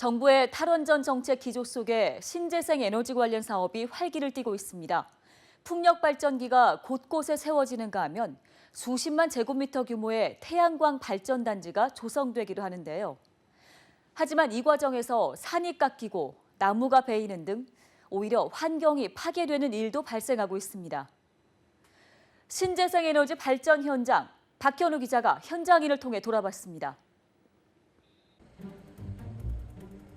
정부의 탈원전 정책 기조 속에 신재생 에너지 관련 사업이 활기를 띠고 있습니다. 풍력 발전기가 곳곳에 세워지는가 하면 수십만 제곱미터 규모의 태양광 발전 단지가 조성되기도 하는데요. 하지만 이 과정에서 산이 깎이고 나무가 베이는 등 오히려 환경이 파괴되는 일도 발생하고 있습니다. 신재생 에너지 발전 현장, 박현우 기자가 현장인을 통해 돌아봤습니다.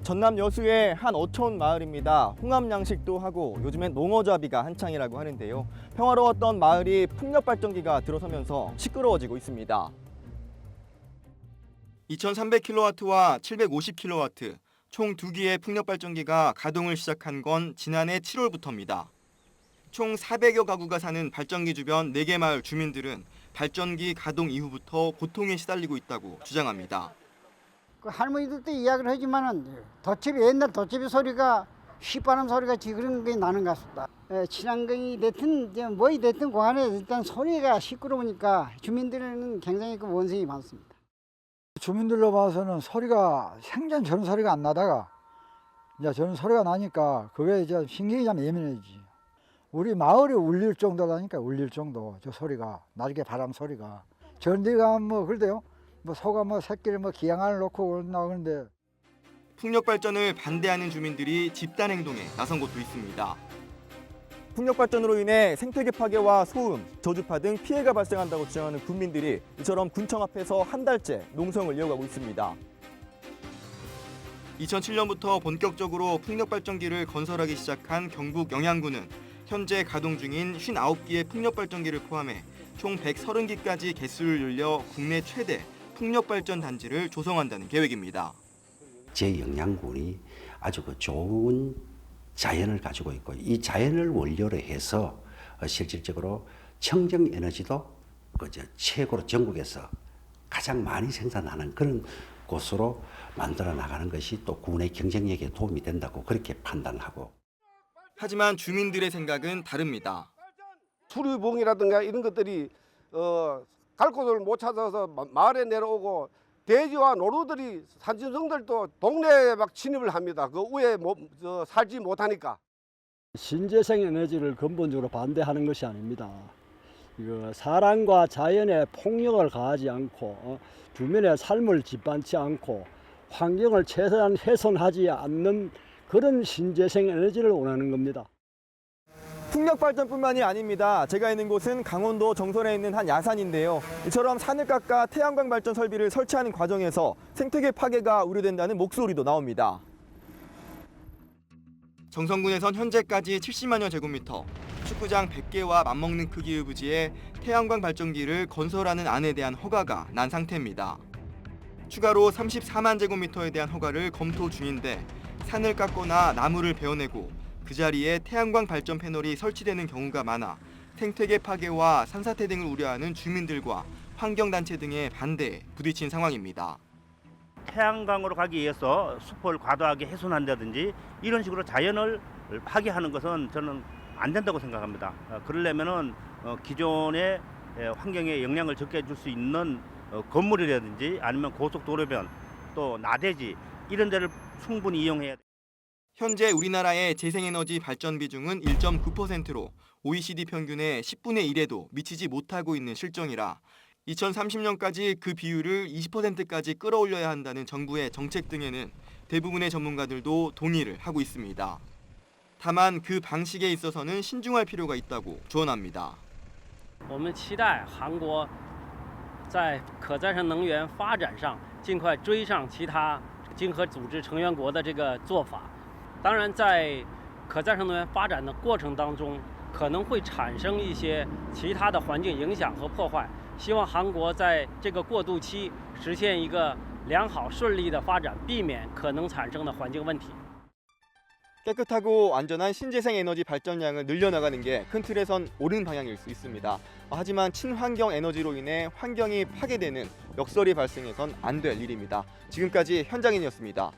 전남 여수의 한 어촌 마을입니다. 홍합 양식도 하고 요즘엔 농어잡이가 한창이라고 하는데요. 평화로웠던 마을이 풍력 발전기가 들어서면서 시끄러워지고 있습니다. 2300kW와 750kW, 총 2기의 풍력 발전기가 가동을 시작한 건 지난해 7월부터입니다. 총 400여 가구가 사는 발전기 주변 4개 마을 주민들은 발전기 가동 이후부터 고통에 시달리고 있다고 주장합니다. 그 할머니들도 이야기를 하지만은 옛날 돛집의 소리가 휘바람 소리가 그런 게 나는 것 같습니다. 친환경이 됐든 뭐이 됐든 간에 일단 소리가 시끄러우니까 주민들은 굉장히 그 원성이 많습니다. 주민들로 봐서는 소리가 생전 저런 소리가 안 나다가 이제 저런 소리가 나니까 그게 이제 신경이 좀 예민해지지. 우리 마을이 울릴 정도라니까 울릴 정도 저 소리가 나중에 바람 소리가 전대가 뭐 그래도요. 뭐 소가 뭐 새끼를 뭐 기양을 놓고 나오는데 풍력 발전을 반대하는 주민들이 집단 행동에 나선 곳도 있습니다. 풍력 발전으로 인해 생태계 파괴와 소음, 저주파 등 피해가 발생한다고 주장하는 군민들이 이처럼 군청 앞에서 한 달째 농성을 이어가고 있습니다. 2007년부터 본격적으로 풍력 발전기를 건설하기 시작한 경북 영양군은 현재 가동 중인 59기의 풍력 발전기를 포함해 총 130기까지 개수를 늘려 국내 최대 풍력 발전 단지를 조성한다는 계획입니다. 제 영양군이 아주 좋은 자연을 가지고 있고 이 자연을 원료로 해서 실질적으로 청정 에너지도 최고로 전국에서 가장 많이 생산하는 그런 곳으로 만들어 나가는 것이 또 군의 경쟁력에 도움이 된다고 그렇게 판단하고. 하지만 주민들의 생각은 다릅니다. 수리봉이라든가 이런 것들이 갈 곳을 못 찾아서 마을에 내려오고 돼지와 노루들이 산짐승들도 동네에 막 침입을 합니다. 그 위에 살지 못하니까. 신재생 에너지를 근본적으로 반대하는 것이 아닙니다. 사람과 자연에 폭력을 가하지 않고 주민의 삶을 짓밟지 않고 환경을 최대한 훼손하지 않는 그런 신재생 에너지를 원하는 겁니다. 풍력 발전뿐만이 아닙니다. 제가 있는 곳은 강원도 정선에 있는 한 야산인데요. 이처럼 산을 깎아 태양광 발전 설비를 설치하는 과정에서 생태계 파괴가 우려된다는 목소리도 나옵니다. 정선군에선 현재까지 70만여 제곱미터, 축구장 100개와 맞먹는 크기의 부지에 태양광 발전기를 건설하는 안에 대한 허가가 난 상태입니다. 추가로 34만 제곱미터에 대한 허가를 검토 중인데 산을 깎거나 나무를 베어내고 그 자리에 태양광 발전 패널이 설치되는 경우가 많아 생태계 파괴와 산사태 등을 우려하는 주민들과 환경단체 등의 반대에 부딪힌 상황입니다. 태양광으로 가기 위해서 숲을 과도하게 훼손한다든지 이런 식으로 자연을 파괴하는 것은 저는 안 된다고 생각합니다. 그러려면은 기존의 환경에 영향을 적게 줄 수 있는 건물이라든지 아니면 고속도로변 또 나대지 이런 데를 충분히 이용해야 됩니다. 현재 우리나라의 재생에너지 발전 비중은 1.9%로 OECD 평균의 10분의 1에도 미치지 못하고 있는 실정이라 2030년까지 그 비율을 20%까지 끌어올려야 한다는 정부의 정책 등에는 대부분의 전문가들도 동의를 하고 있습니다. 다만 그 방식에 있어서는 신중할 필요가 있다고 조언합니다. 我们期待韩国在可再生能源发展上尽快追上其他经合组织成员国的这个做法。当然，在可再生能源发展的过程当中，可能会产生一些其他的环境影响和破坏。希望韩国在这个过渡期实现一个良好顺利的发展，避免可能产生的环境问题。 깨끗하고 안전한 신재생 에너지 발전량을 늘려나가는 게 큰 틀에선 옳은 방향일 수 있습니다. 하지만 친환경 에너지로 인해 환경이 파괴되는 역설이 발생해선 안 될 일입니다. 지금까지 현장인이었습니다.